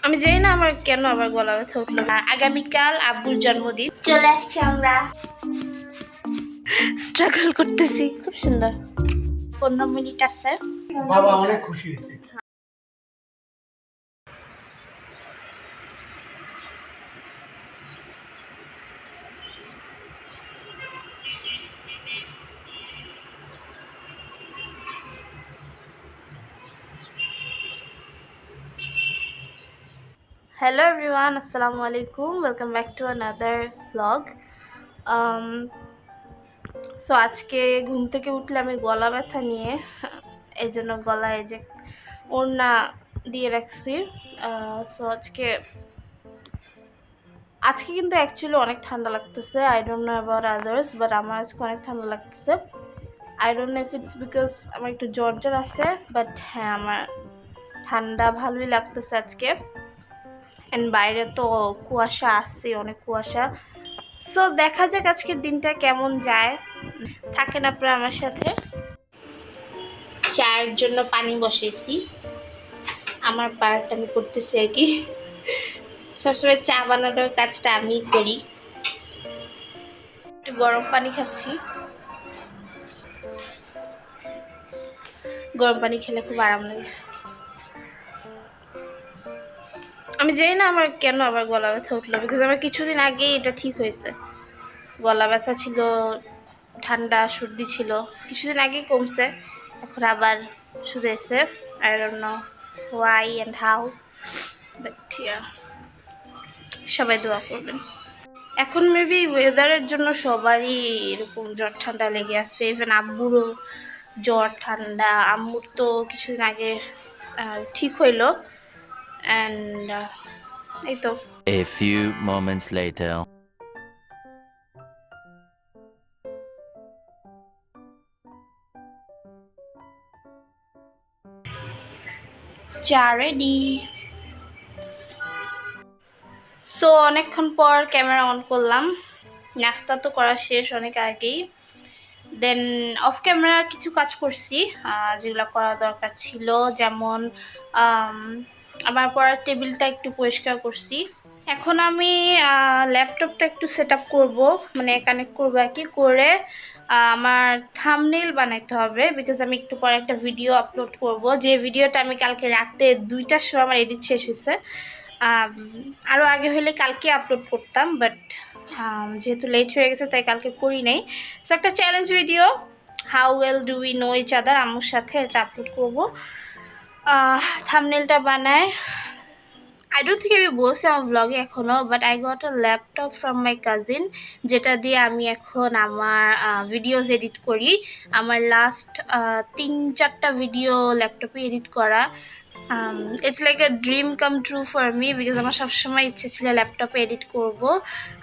আমি জানি না আমার কেন আবার গলা ব্যথা উঠলো। আগামীকাল আব্বুর জন্মদিন, চলে আসছে, আমরা স্ট্রাগল করতেছি। খুব সুন্দর। 15 মিনিট আছে। বাবা অনেক খুশি হয়েছে। Hello everyone, assalamu alaikum, welcome back to another vlog. So আজকে ঘুম থেকে উঠলে আমি গলা ব্যথা নিয়ে, এই জন্য গলায় যে ওড়না দিয়ে রাখছি। সো আজকে কিন্তু অ্যাকচুয়ালি অনেক ঠান্ডা লাগতেছে। I don't know about others, but আমার আজকে অনেক ঠান্ডা লাগতেছে। I don't know if it's because আমার একটু জ্বর আছে, বাট হ্যাঁ আমার ঠান্ডা ভালোই লাগতেছে আজকে। এন্ড বাইরে তো কুয়াশা আসছে, অনেক কুয়াশা। সো দেখা যাক আজকের দিনটা কেমন যায়। থাকেন আপনারা আমার সাথে। চায়ের জন্য পানি বসেছি, আমার পার্ট আমি করতেছি আর কি। সবসময় চা বানানোর কাজটা আমি করি। একটু গরম পানি খাচ্ছি। গরম পানি খেলে খুব আরাম লাগে। আমি জানি না আমার কেন আবার গলা ব্যথা উঠলো, বিকজ আমার কিছুদিন আগে এটা ঠিক হয়েছে। গলা ব্যথা ছিল, ঠান্ডা সর্দি ছিল, কিছুদিন আগেই কমছে, এখন আবার শুরু হয়েছে। I don't know Y and how, but সবাই দোয়া করবেন। এখন মেবি ওয়েদারের জন্য সবারই এরকম জ্বর ঠান্ডা লেগে আছে। ইভেন আব্বুরও জ্বর ঠান্ডা, আম্মুর তো কিছুদিন আগে ঠিক হইলো। অ্যান্ড এই তো। A few moments later. চা রেডি। সো অনেকক্ষণ পর ক্যামেরা অন করলাম। নাস্তা তো করা শেষ অনেক আগেই। দেন অফ ক্যামেরা কিছু কাজ করছি যেগুলো করা দরকার ছিল, যেমন আমার পড়ার টেবিলটা একটু পরিষ্কার করছি। এখন আমি ল্যাপটপটা একটু সেট আপ করবো, মানে কানেক্ট করবো আর কি, করে আমার থাম্বনেইল বানাইতে হবে, বিকজ আমি একটু পরে একটা ভিডিও আপলোড করব। যে ভিডিওটা আমি কালকে রাতে 2টার সময় আমার এডিট শেষ হয়েছে। আরও আগে হলে কালকে আপলোড করতাম, বাট যেহেতু লেট হয়ে গেছে তাই কালকে করি নাই। সো একটা challenge video, how well do we know each other, আম্মুর সাথে এটা আপলোড করবো। থাম্বনেইলটা বানায় আই ডোন্ট থিঙ্ক আমি বলছি আমার ব্লগে এখনও, but I got a laptop from my cousin, যেটা দিয়ে আমি এখন আমার ভিডিওস এডিট করি। আমার লাস্ট 3-4টা ভিডিও ল্যাপটপে এডিট করা। It's like a dream come true for me, because আমার সবসময় ইচ্ছে ছিল ল্যাপটপে এডিট করব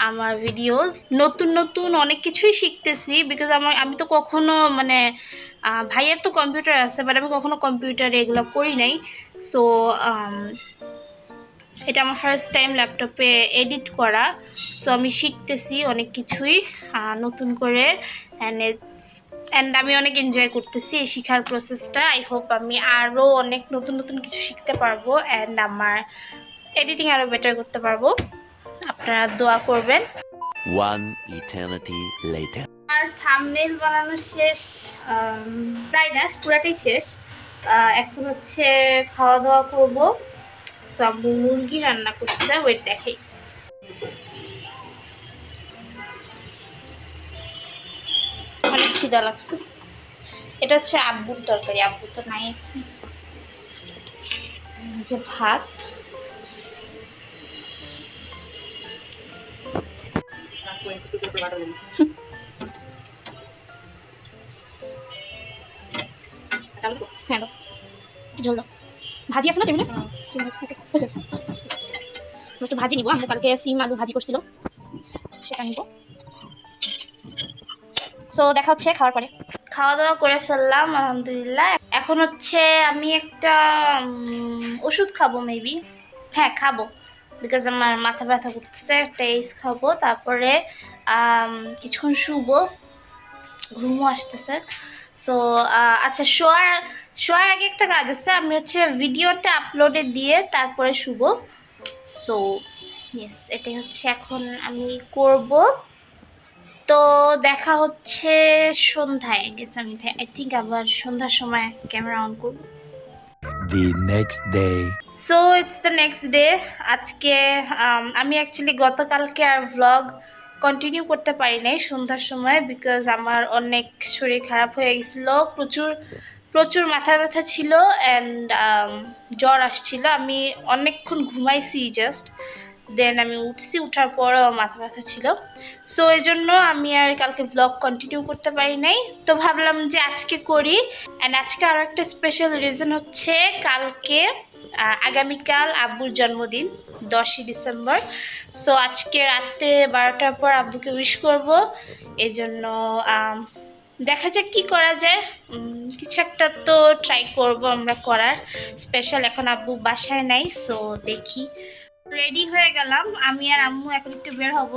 আমার ভিডিওস। নতুন নতুন অনেক কিছুই শিখতেছি, বিকজ আমি তো কখনো মানে ভাইয়ের তো কম্পিউটার আছে, বাট আমি কখনো কম্পিউটারে এগুলো করি নাই। সো এটা আমার ফার্স্ট টাইম ল্যাপটপে এডিট করা। সো আমি শিখতেছি অনেক কিছুই নতুন করে, অ্যান্ড আমি অনেক এনজয় করতেছি এই শেখার প্রসেসটা। আই হোপ আমি আরও অনেক নতুন নতুন কিছু শিখতে পারবো, অ্যান্ড আমার এডিটিং আরও বেটার করতে পারবো। আপনারা দোয়া করবেন। One eternity later. আর থাম্বনেইল বানানো শেষ, প্রায় না, পুরাটাই শেষ। এখন হচ্ছে খাওয়া দাওয়া করবো। সব মুরগি রান্না করছে, ওয়েট দেখাই। অনেক খিদা লাগছে। এটা হচ্ছে আব্বুর তরকারি, আব্বু তো নাই। যে ভাত, হ্যাঁ ঝোল দাও। ভাজি আছে না টেবিলে? সিম ভাজি, একটু ভাজি নিবো। আমি কালকে সিম আলু ভাজি করছিল, সেটা নিব। সো দেখা হচ্ছে খাওয়ার পরে। খাওয়া দাওয়া করে ফেললাম আলহামদুলিল্লাহ। এখন হচ্ছে আমি একটা ওষুধ খাবো মেবি, হ্যাঁ খাবো, বিকজ আমার মাথা ব্যথা করতেছে। একটা এইস খাবো, তারপরে কিছুক্ষণ শুবো, ঘুমও আসতেছে। সো আচ্ছা, শোয়ার আগে একটা কাজ আছে। আমি হচ্ছে ভিডিওটা আপলোডে দিয়ে তারপরে শুবো। সো ইয়েস, এটাই হচ্ছে এখন আমি করব। তো দেখা হচ্ছে সন্ধ্যায়, গেছে আমি আই থিঙ্ক আবার সন্ধ্যার সময় ক্যামেরা অন করব। The next day. So it's the next day. আজকে আমি অ্যাকচুয়ালি গতকালকে আর ভ্লগ কন্টিনিউ করতে পারি নাই সন্ধ্যার সময়, বিকজ আমার অনেক শরীর খারাপ হয়ে গেছিলো, প্রচুর প্রচুর মাথা ব্যথা ছিল অ্যান্ড জ্বর আসছিল। আমি অনেকক্ষণ ঘুমাইছি জাস্ট, দেন আমি উঠছি, উঠার পরও মাথা ব্যথা ছিল। সো এই জন্য আমি আর কালকে ভ্লগ কন্টিনিউ করতে পারি নাই। তো ভাবলাম যে আজকে করি। অ্যান্ড আজকে আরও একটা স্পেশাল রিজন হচ্ছে কালকে আগামীকাল আব্বুর জন্মদিন, 10ই ডিসেম্বর। সো আজকে রাতে 12টার পর আব্বুকে উইশ করব। এই জন্য দেখা যাক কি করা যায়, কিছু একটা তো ট্রাই করব আমরা করার স্পেশাল। এখন আব্বু বাসায় নাই, সো দেখি। রেডি হয়ে গেলাম আমি আর আম্মু, এখন একটু বের হব।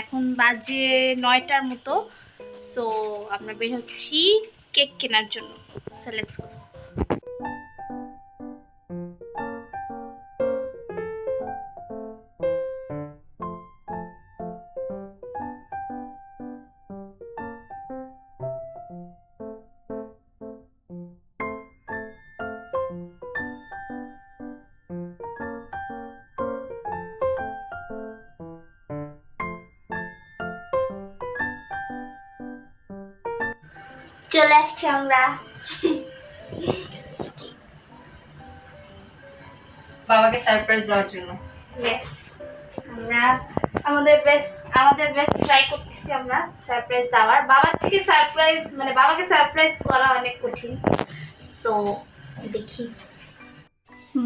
এখন বাজে 9টার মতো। সো আমরা বের হচ্ছি কেক কেনার জন্য। So let's go. চলে আসছি আমরা। বাবাকে সারপ্রাইজ দেওয়ার জন্য। ইয়েস, আমরা আমাদের বেস্ট ট্রাই করতেছি আমরা সারপ্রাইজ দেওয়ার। বাবার থেকে সারপ্রাইজ মানে বাবাকে সারপ্রাইজ করা অনেক কঠিন। সো দেখি।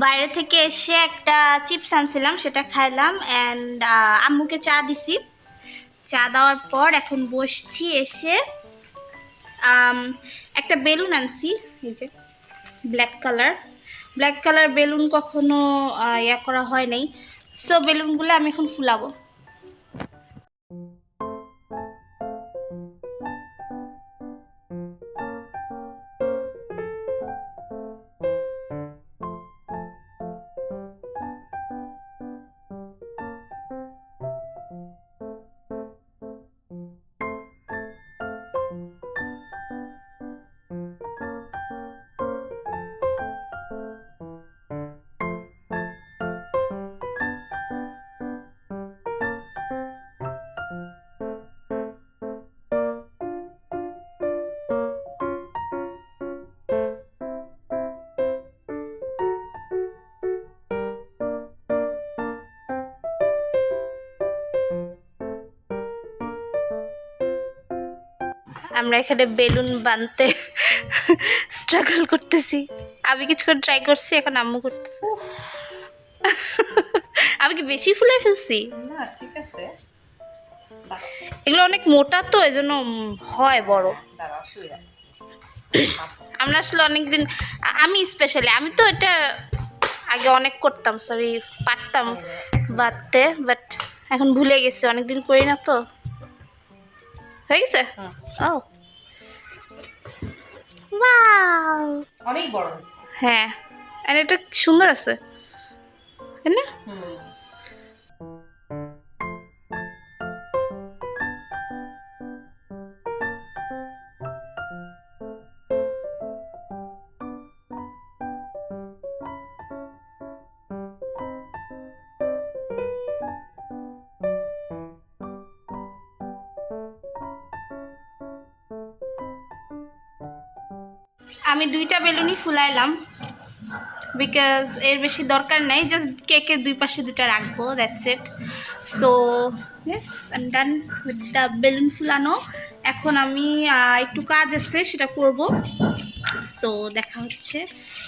বাইরে থেকে এসে একটা চিপস আনছিলাম, সেটা খাইলাম অ্যান্ড আম্মুকে চা দিছি। চা দেওয়ার পর এখন বসছি, এসে একটা বেলুন আনছি, এই যে ব্ল্যাক কালার বেলুন, কখনো ইয়া করা হয় নাই। সো বেলুনগুলো আমি এখন ফুলাবো। আমরা এখানে বেলুন বানতে স্ট্রাগল করতেছি। আমি কিছুক্ষণ ট্রাই করছি, এখন আম্মু করতেছে। আমি কি বেশি ফুলাই ফেলছি? না ঠিক আছে, এগুলো অনেক মোটা তো, এই জন্য হয় বড়। দাঁড়া অসুবিধা। আমরা আসলে অনেকদিন, আমি স্পেশালি, আমি তো এটা আগে অনেক করতাম, সরি পারতাম বাঁধতে, বাট এখন ভুলে গেছি, অনেকদিন করি না তো। হয়ে গেছে? ও ওয়াও, অনেক বড় হয়েছে। হ্যাঁ, আর এটা সুন্দর আছে, তাই না? আমি 2টা বেলুনই ফুলাইলাম, বিকজ এর বেশি দরকার নাই, জাস্ট কেকের দুই পাশে 2টা রাখবো, that's it. So yes, I am done with the balloon ফুলানো। এখন আমি একটু কাজ আছে, সেটা করব। সো দেখা হচ্ছে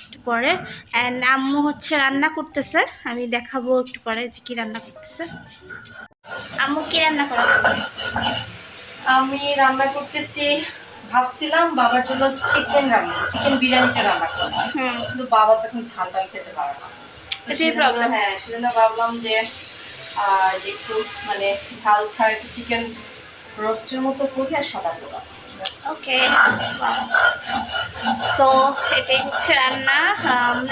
একটু পরে। অ্যান্ড আম্মু হচ্ছে রান্না করতেছে, আমি দেখাবো একটু পরে যে কী রান্না করতেছে। আম্মু কী রান্না করা? আমি রান্না করতেছি, ভাবছিলাম বাবার জন্য চিকেন বিরিয়ানিটা রান্না করবো, কিন্তু বাবা তো এখন ঝালটা খেতে পারে না। এটাই প্রবলেম। হ্যাঁ, সেজন্য ভাবলাম যে একটু মানে ঝাল ছাড়া একটু চিকেন রোস্টের মতো করি আর সাদা পোড়া। ওকে, সো এটাই হচ্ছে রান্না।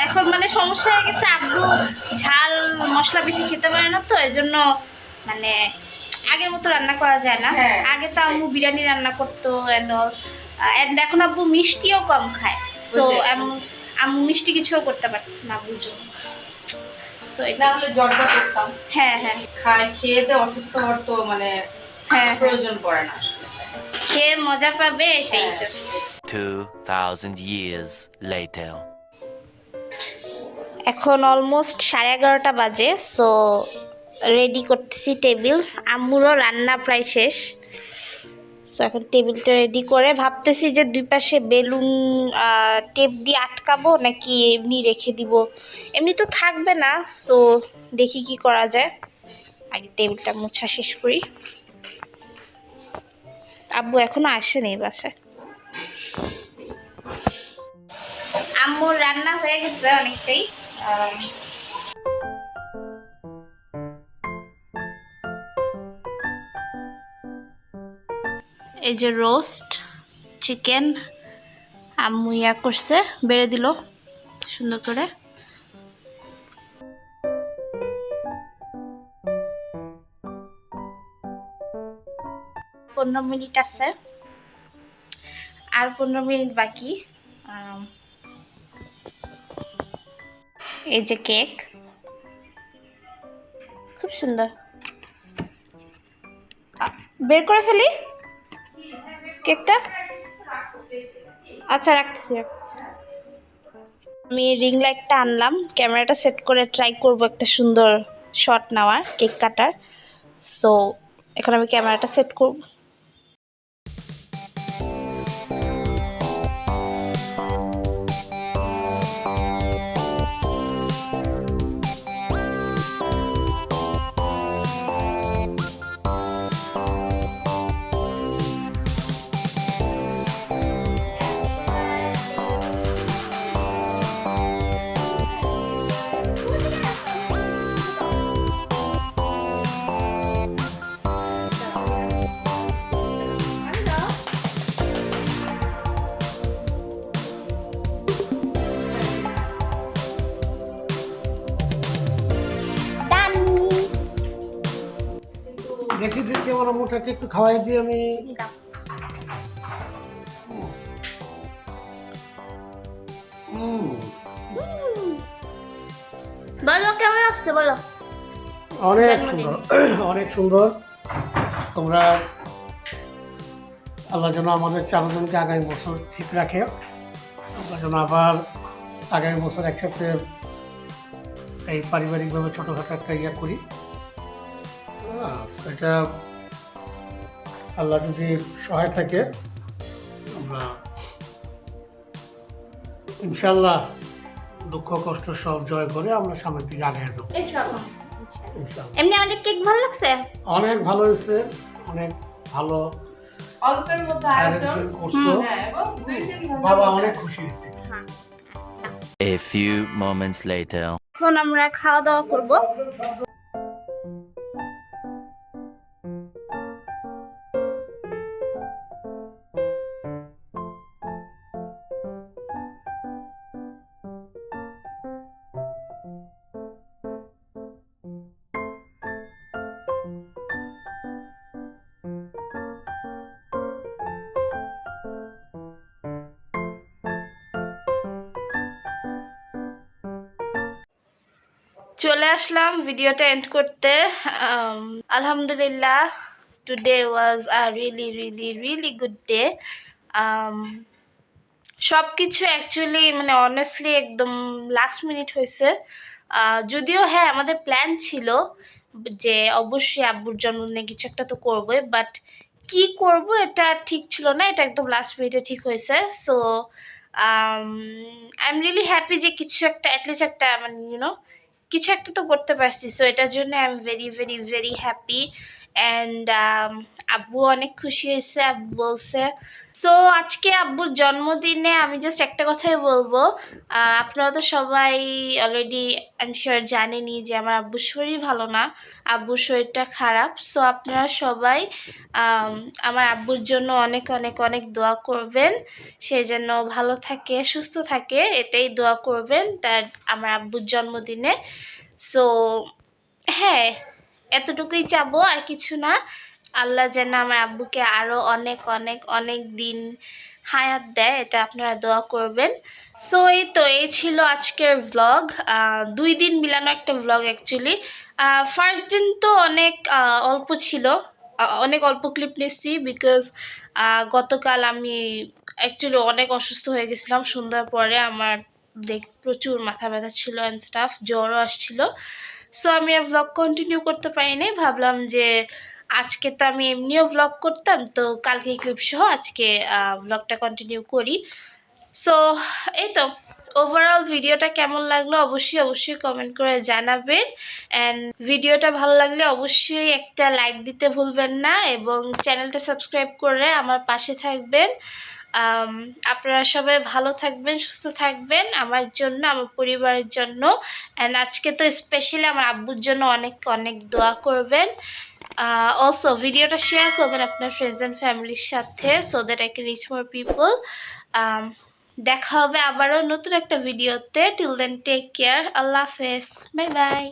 এখন মানে সমস্যা হয়ে গেছে, আব্বু ঝাল মশলা বেশি খেতে পারে না, তো এই জন্য মানে আগের মতো রান্না করা যায় না। হ্যাঁ। আগে তো আম্মু বিরিয়ানি রান্না করতো অ্যান্ড এখন আব্বু মিষ্টিও কম খায়, সো আম্মু মিষ্টি কিছুও করতে পারতেছে না আব্বুর জন্য। সো না হলে জর্দা করতাম। হ্যাঁ হ্যাঁ খেয়ে অসুস্থ হওয়ার তো মানে হ্যাঁ, প্রয়োজন পড়ে না আসলে। খেয়ে মজা পাবে এটাই হ্যাঁ। just। 2000 years later. এখন অলমোস্ট 11:30 বাজে, সো রেডি করতেছি টেবিল। আম্মুরও রান্না প্রায় শেষ, সো এখন টেবিলটা রেডি করে ভাবতেছি যে দুই পাশে বেলুন টেপ দিয়ে আটকাবো নাকি এমনি রেখে দিব। এমনি তো থাকবে না, সো দেখি কি করা যায়। আগে টেবিলটা মোছা শেষ করি। আব্বু এখনো আসেনি বাসায়। আম্মুর রান্না হয়ে গেছে অনেকটাই। এই যে রোস্ট চিকেন আম্মু ইয়া করছে, বেড়ে দিল সুন্দর করে। পনেরো মিনিট আছে, আর 15 মিনিট বাকি। এই যে কেক, খুব সুন্দর। বের করে ফেলি কেকটা। আচ্ছা রাখতেছি। আমি রিং লাইটটা আনলাম, ক্যামেরাটা সেট করে ট্রাই করব একটা সুন্দর শট নেওয়ার কেক কাটার। সো এখন আমি ক্যামেরাটা সেট করব। দেখি দিচ্ছি আমার মোটাকে একটু খাওয়াই দিয়ে আমি। বলো কেমন লাগছে বলো। অনেক জন্মদিন। সুন্দর, অনেক সুন্দর। তোমরা আল্লাহ যেন আমাদের চারজনকে আগামী বছর ঠিক রাখে, আমরা যেন আবার আগামী বছর একসাথে এই পারিবারিকভাবে ছোটোখাটো একটা ইয়ে করি। এটা আল্লাহ যদি সহায় থাকে, আমরা ইনশাল্লাহ দুঃখ কষ্ট সব জয় করে আমরা সামনের দিকে আগে যাবো ইনশাআল্লাহ। ইনশাল্লাহ। এমনি আমাদের কেক ভালো লাগছে। অনেক ভালো হয়েছে, অনেক ভালো অল্পের মধ্যে আয়োজন arrangement করছো। হ্যাঁ, এবং বাবা অনেক খুশি হয়েছে। A few moments later. এখন আমরা খাওয়া দাওয়া করব। চলে আসলাম ভিডিওটা এন্ড করতে। আলহামদুলিল্লাহ, today was a really good day. সব কিছু অ্যাকচুয়ালি মানে অনেস্টলি একদম লাস্ট মিনিট হয়েছে। যদিও হ্যাঁ আমাদের প্ল্যান ছিল যে অবশ্যই আব্বুর জন্মদিনে কিছু একটা তো করবোই, বাট কি করব এটা ঠিক ছিল না, এটা একদম লাস্ট মিনিটে ঠিক হয়েছে। So I am really happy যে কিছু একটা অ্যাটলিস্ট একটা মানে কিছু একটা তো করতে পারছি। সো এটার জন্য I am very happy. And আব্বু অনেক খুশি হয়েছে। আব্বু বলছে, সো আজকে আব্বুর জন্মদিনে আমি জাস্ট একটা কথাই বলবো, আপনারা তো সবাই অলরেডি আই এম শিওর জানেনই যে আমার আব্বুর শরীর ভালো না, আব্বুর শরীরটা খারাপ। সো আপনারা সবাই আমার আব্বুর জন্য অনেক অনেক অনেক দোয়া করবেন, সে যেন ভালো থাকে সুস্থ থাকে, এটাই দোয়া করবেন তার আমার আব্বুর জন্মদিনে। সো হ্যাঁ, এতটুকুই চাবো, আর কিছু না। আল্লাহ যেন আমার আব্বুকে আরো অনেক অনেক অনেক দিন হায়াত দেয়, এটা আপনারা দোয়া করবেন। সো এই ছিল আজকের ব্লগ, 2 দিন মিলানো একটা ব্লগ অ্যাকচুয়ালি। ফার্স্ট দিন তো অনেক অল্প ছিল, অনেক অল্প ক্লিপ নিচ্ছি বিকজ গতকাল আমি অ্যাকচুয়ালি অনেক অসুস্থ হয়ে গেছিলাম। সন্ধ্যার পরে আমার প্রচুর মাথা ব্যথা ছিল অ্যান্ড স্টাফ, জ্বরও আসছিল। সো আমি আর ব্লগ কন্টিনিউ করতে পারিনি, ভাবলাম যে আজকে তো আমি এমনিও ব্লগ করতাম, তো কালকে ক্লিপ সহ আজকে ব্লগটা কন্টিনিউ করি। সো এই তো ওভারঅল ভিডিওটা কেমন লাগলো অবশ্যই অবশ্যই কমেন্ট করে জানাবেন, অ্যান্ড ভিডিওটা ভালো লাগলে অবশ্যই একটা লাইক দিতে ভুলবেন না এবং চ্যানেলটা সাবস্ক্রাইব করে আমার পাশে থাকবেন। আপনারা সবাই ভালো থাকবেন, সুস্থ থাকবেন, আমার জন্য আমার পরিবারের জন্য, অ্যান্ড আজকে তো স্পেশালি আমার আব্বুর জন্য অনেক অনেক দোয়া করবেন। অলসো ভিডিওটা শেয়ার করবেন আপনার ফ্রেন্ডস অ্যান্ড ফ্যামিলির সাথে, so that I can reach more people. দেখা হবে আবারও নতুন একটা ভিডিওতে। টিল দেন টেক কেয়ার, আল্লাহ হাফেজ, বাই বাই।